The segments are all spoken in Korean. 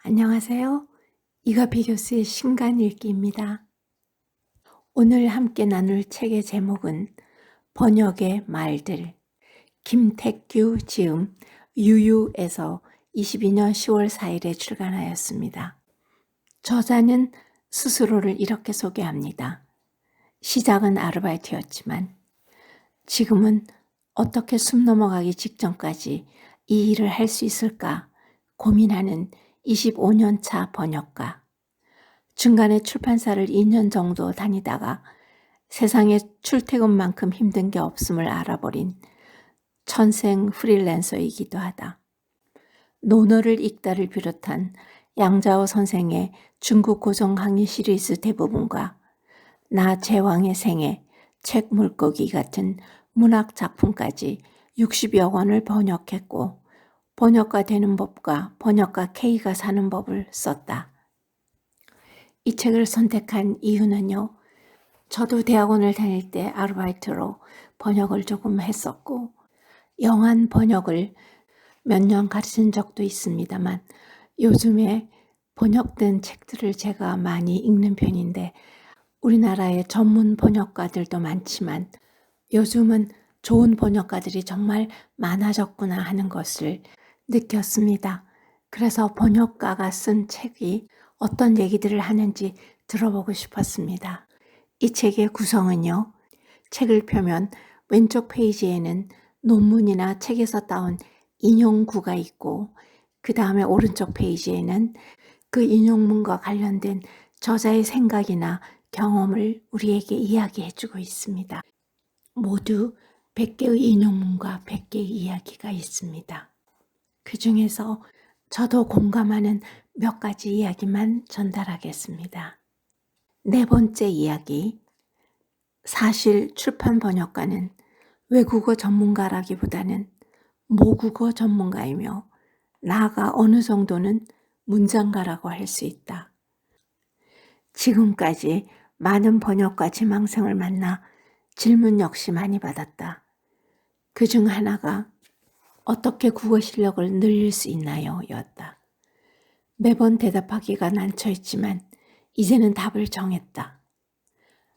안녕하세요. 이가피 교수의 신간 읽기입니다. 오늘 함께 나눌 책의 제목은 번역의 말들, 김택규 지음 유유에서 22년 10월 4일에 출간하였습니다. 저자는 스스로를 이렇게 소개합니다. 시작은 아르바이트였지만 지금은 어떻게 숨 넘어가기 직전까지 이 일을 할 수 있을까 고민하는 25년 차 번역가. 중간에 출판사를 2년 정도 다니다가 세상에 출퇴근만큼 힘든 게 없음을 알아버린 천생 프리랜서이기도 하다. 논어를 읽다를 비롯한 양자오 선생의 중국 고전 강의 시리즈 대부분과 나 제왕의 생애, 책 물고기 같은 문학 작품까지 60여 권을 번역했고 번역가 되는 법과 번역가 K가 사는 법을 썼다. 이 책을 선택한 이유는요. 저도 대학원을 다닐 때 아르바이트로 번역을 조금 했었고 영한 번역을 몇 년 가르친 적도 있습니다만 요즘에 번역된 책들을 제가 많이 읽는 편인데 우리나라에 전문 번역가들도 많지만 요즘은 좋은 번역가들이 정말 많아졌구나 하는 것을 느꼈습니다. 그래서 번역가가 쓴 책이 어떤 얘기들을 하는지 들어보고 싶었습니다. 이 책의 구성은요. 책을 펴면 왼쪽 페이지에는 논문이나 책에서 따온 인용구가 있고 그 다음에 오른쪽 페이지에는 그 인용문과 관련된 저자의 생각이나 경험을 우리에게 이야기해주고 있습니다. 모두 100개의 인용문과 100개의 이야기가 있습니다. 그 중에서 저도 공감하는 몇 가지 이야기만 전달하겠습니다. 네 번째 이야기. 사실 출판 번역가는 외국어 전문가라기보다는 모국어 전문가이며 나아가 어느 정도는 문장가라고 할 수 있다. 지금까지 많은 번역가 지망생을 만나 질문 역시 많이 받았다. 그중 하나가 어떻게 국어 실력을 늘릴 수 있나요? 였다. 매번 대답하기가 난처했지만 이제는 답을 정했다.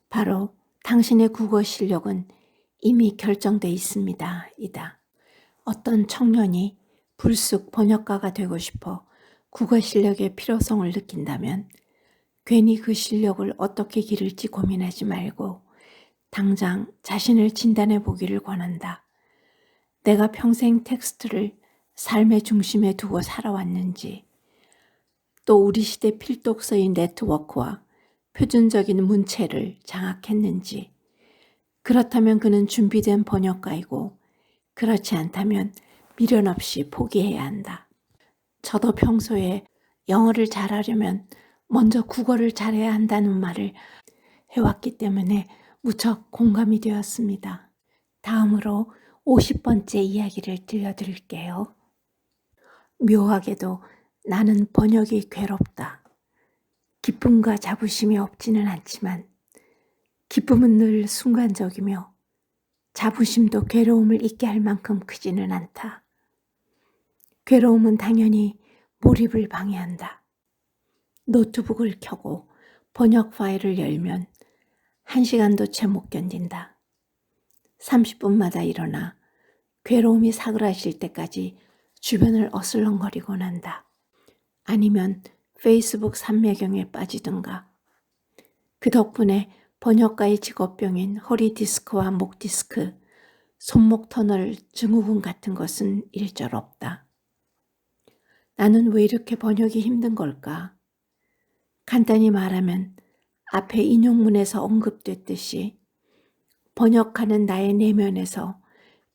바로 당신의 국어 실력은 이미 결정돼 있습니다. 이다. 어떤 청년이 불쑥 번역가가 되고 싶어 국어 실력의 필요성을 느낀다면 괜히 그 실력을 어떻게 기를지 고민하지 말고 당장 자신을 진단해 보기를 권한다. 내가 평생 텍스트를 삶의 중심에 두고 살아왔는지, 또 우리 시대 필독서인 네트워크와 표준적인 문체를 장악했는지, 그렇다면 그는 준비된 번역가이고 그렇지 않다면 미련 없이 포기해야 한다. 저도 평소에 영어를 잘하려면 먼저 국어를 잘해야 한다는 말을 해왔기 때문에 무척 공감이 되었습니다. 다음으로 50번째 이야기를 들려드릴게요. 묘하게도 나는 번역이 괴롭다. 기쁨과 자부심이 없지는 않지만 기쁨은 늘 순간적이며 자부심도 괴로움을 잊게 할 만큼 크지는 않다. 괴로움은 당연히 몰입을 방해한다. 노트북을 켜고 번역 파일을 열면 1시간도 채 못 견딘다. 30분마다 일어나 괴로움이 사그라질 때까지 주변을 어슬렁거리곤 한다. 아니면 페이스북 삼매경에 빠지든가. 그 덕분에 번역가의 직업병인 허리 디스크와 목 디스크, 손목 터널 증후군 같은 것은 일절 없다. 나는 왜 이렇게 번역이 힘든 걸까? 간단히 말하면 앞에 인용문에서 언급됐듯이 번역하는 나의 내면에서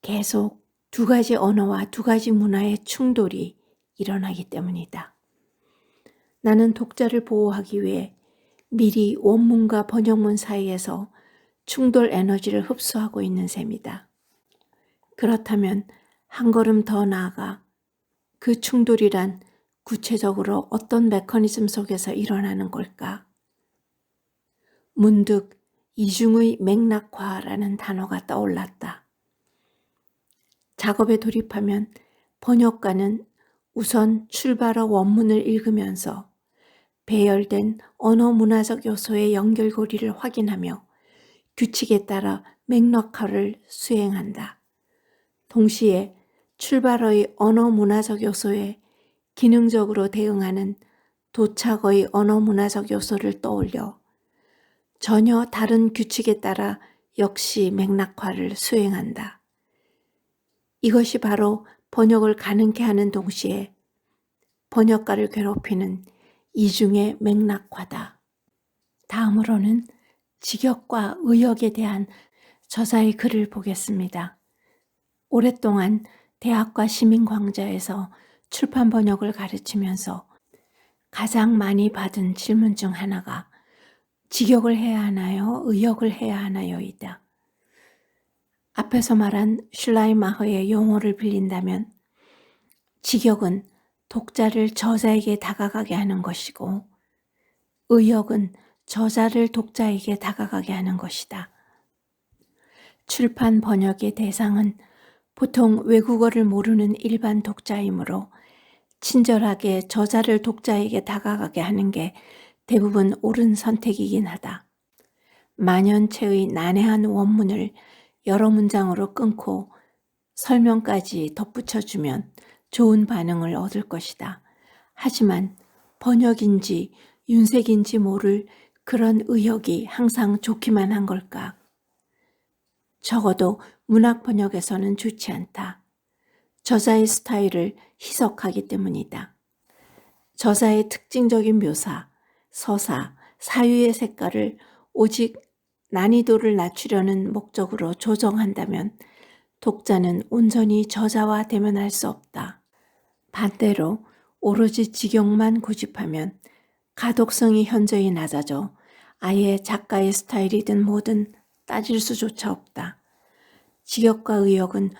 계속 두 가지 언어와 두 가지 문화의 충돌이 일어나기 때문이다. 나는 독자를 보호하기 위해 미리 원문과 번역문 사이에서 충돌 에너지를 흡수하고 있는 셈이다. 그렇다면 한 걸음 더 나아가 그 충돌이란 구체적으로 어떤 메커니즘 속에서 일어나는 걸까? 문득 이중의 맥락화라는 단어가 떠올랐다. 작업에 돌입하면 번역가는 우선 출발어 원문을 읽으면서 배열된 언어 문화적 요소의 연결고리를 확인하며 규칙에 따라 맥락화를 수행한다. 동시에 출발어의 언어 문화적 요소에 기능적으로 대응하는 도착어의 언어 문화적 요소를 떠올려 전혀 다른 규칙에 따라 역시 맥락화를 수행한다. 이것이 바로 번역을 가능케 하는 동시에 번역가를 괴롭히는 이중의 맥락화다. 다음으로는 직역과 의역에 대한 저자의 글을 보겠습니다. 오랫동안 대학과 시민광자에서 출판 번역을 가르치면서 가장 많이 받은 질문 중 하나가 직역을 해야 하나요? 의역을 해야 하나요?이다. 앞에서 말한 슐라이마허의 용어를 빌린다면 직역은 독자를 저자에게 다가가게 하는 것이고 의역은 저자를 독자에게 다가가게 하는 것이다. 출판 번역의 대상은 보통 외국어를 모르는 일반 독자이므로 친절하게 저자를 독자에게 다가가게 하는 게 대부분 옳은 선택이긴 하다. 만연체의 난해한 원문을 여러 문장으로 끊고 설명까지 덧붙여주면 좋은 반응을 얻을 것이다. 하지만 번역인지 윤색인지 모를 그런 의역이 항상 좋기만 한 걸까? 적어도 문학 번역에서는 좋지 않다. 저자의 스타일을 희석하기 때문이다. 저자의 특징적인 묘사, 서사, 사유의 색깔을 오직 난이도를 낮추려는 목적으로 조정한다면 독자는 온전히 저자와 대면할 수 없다. 반대로 오로지 직역만 고집하면 가독성이 현저히 낮아져 아예 작가의 스타일이든 뭐든 따질 수조차 없다. 직역과 의역은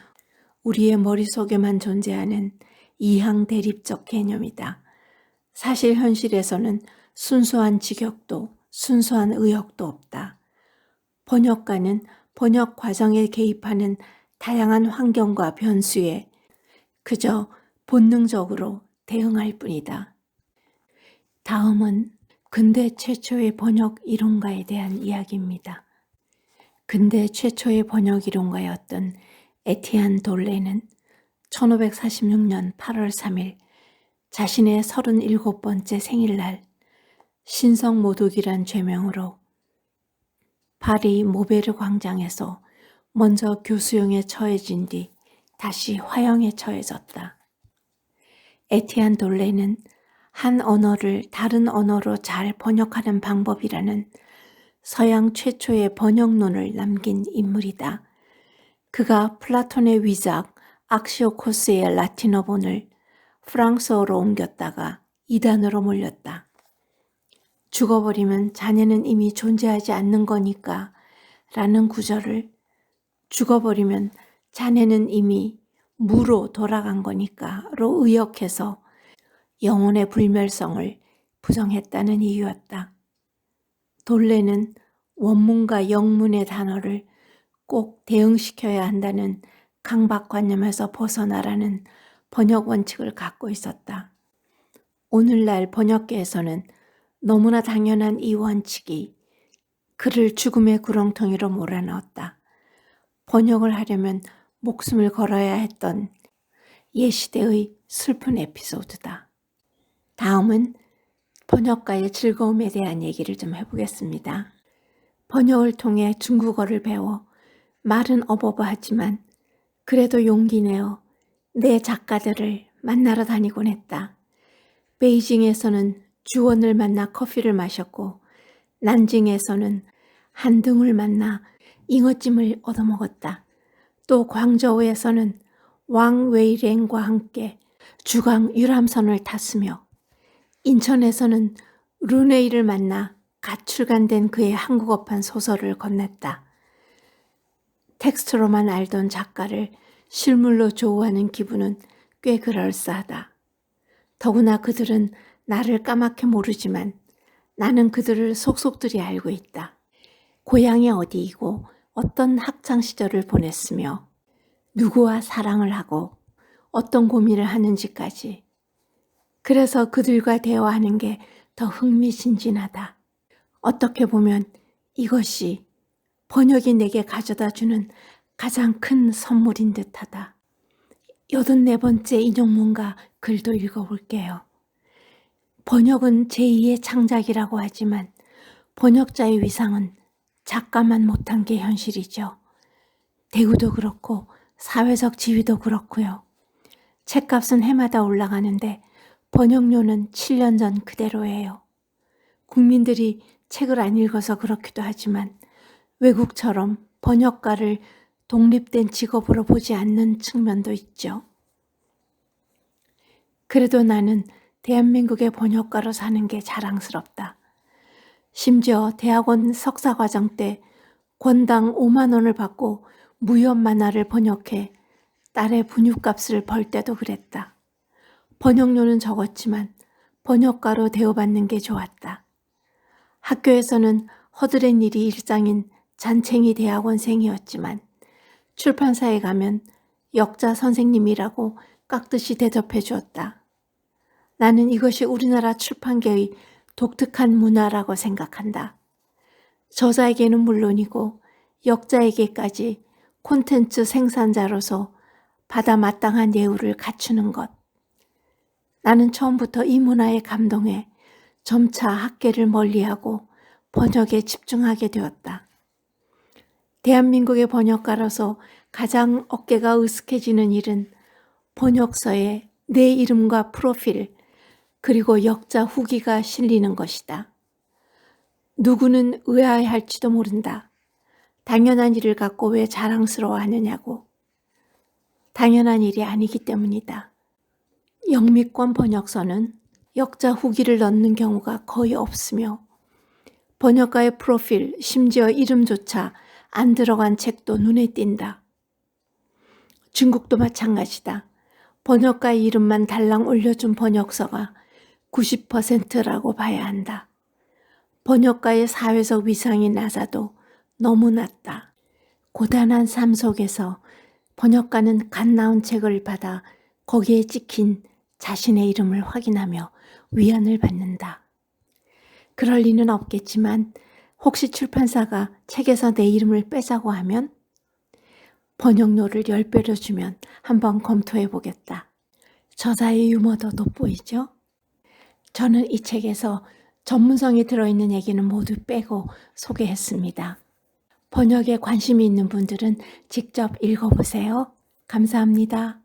우리의 머릿속에만 존재하는 이항 대립적 개념이다. 사실 현실에서는 순수한 직역도 순수한 의역도 없다. 번역가는 번역 과정에 개입하는 다양한 환경과 변수에 그저 본능적으로 대응할 뿐이다. 다음은 근대 최초의 번역 이론가에 대한 이야기입니다. 근대 최초의 번역 이론가였던 에티안 돌레는 1546년 8월 3일 자신의 37번째 생일날 신성모독이란 죄명으로 파리 모베르 광장에서 먼저 교수형에 처해진 뒤 다시 화형에 처해졌다. 에티안 돌레는 한 언어를 다른 언어로 잘 번역하는 방법이라는 서양 최초의 번역론을 남긴 인물이다. 그가 플라톤의 위작 악시오코스의 라틴어본을 프랑스어로 옮겼다가 이단으로 몰렸다. 죽어버리면 자네는 이미 존재하지 않는 거니까 라는 구절을 죽어버리면 자네는 이미 무로 돌아간 거니까로 의역해서 영혼의 불멸성을 부정했다는 이유였다. 돌레는 원문과 영문의 단어를 꼭 대응시켜야 한다는 강박관념에서 벗어나라는 번역 원칙을 갖고 있었다. 오늘날 번역계에서는 너무나 당연한 이 원칙이 그를 죽음의 구렁텅이로 몰아넣었다. 번역을 하려면 목숨을 걸어야 했던 옛시대의 슬픈 에피소드다. 다음은 번역가의 즐거움에 대한 얘기를 좀 해보겠습니다. 번역을 통해 중국어를 배워 말은 어버버하지만 그래도 용기 내어 내 작가들을 만나러 다니곤 했다. 베이징에서는 주원을 만나 커피를 마셨고 난징에서는 한등을 만나 잉어찜을 얻어먹었다. 또 광저우에서는 왕 웨이랭과 함께 주강 유람선을 탔으며 인천에서는 르네이를 만나 갓 출간된 그의 한국어판 소설을 건넸다. 텍스트로만 알던 작가를 실물로 조우하는 기분은 꽤 그럴싸하다. 더구나 그들은 나를 까맣게 모르지만 나는 그들을 속속들이 알고 있다. 고향이 어디이고 어떤 학창시절을 보냈으며 누구와 사랑을 하고 어떤 고민을 하는지까지 그래서 그들과 대화하는 게 더 흥미진진하다. 어떻게 보면 이것이 번역이 내게 가져다 주는 가장 큰 선물인 듯하다. 84번째 인용문과 글도 읽어볼게요. 번역은 제2의 창작이라고 하지만 번역자의 위상은 작가만 못한 게 현실이죠. 대우도 그렇고 사회적 지위도 그렇고요. 책값은 해마다 올라가는데 번역료는 7년 전 그대로예요. 국민들이 책을 안 읽어서 그렇기도 하지만 외국처럼 번역가를 독립된 직업으로 보지 않는 측면도 있죠. 그래도 나는 대한민국의 번역가로 사는 게 자랑스럽다. 심지어 대학원 석사과정 때 권당 5만 원을 받고 무협 만화를 번역해 딸의 분유값을 벌 때도 그랬다. 번역료는 적었지만 번역가로 대우받는 게 좋았다. 학교에서는 허드렛 일이 일상인 잔챙이 대학원생이었지만 출판사에 가면 역자 선생님이라고 깍듯이 대접해 주었다. 나는 이것이 우리나라 출판계의 독특한 문화라고 생각한다. 저자에게는 물론이고 역자에게까지 콘텐츠 생산자로서 받아 마땅한 예우를 갖추는 것. 나는 처음부터 이 문화에 감동해 점차 학계를 멀리하고 번역에 집중하게 되었다. 대한민국의 번역가로서 가장 어깨가 으쓱해지는 일은 번역서에 내 이름과 프로필 그리고 역자 후기가 실리는 것이다. 누구는 의아해할지도 모른다. 당연한 일을 갖고 왜 자랑스러워하느냐고. 당연한 일이 아니기 때문이다. 영미권 번역서는 역자 후기를 넣는 경우가 거의 없으며 번역가의 프로필, 심지어 이름조차 안 들어간 책도 눈에 띈다. 중국도 마찬가지다. 번역가의 이름만 달랑 올려준 번역서가 90%라고 봐야 한다. 번역가의 사회적 위상이 낮아도 너무 낮다. 고단한 삶 속에서 번역가는 갓 나온 책을 받아 거기에 찍힌 자신의 이름을 확인하며 위안을 받는다. 그럴 리는 없겠지만 혹시 출판사가 책에서 내 이름을 빼자고 하면 번역료를 10배로 주면 한번 검토해 보겠다. 저자의 유머도 돋보이죠? 저는 이 책에서 전문성이 들어있는 얘기는 모두 빼고 소개했습니다. 번역에 관심이 있는 분들은 직접 읽어보세요. 감사합니다.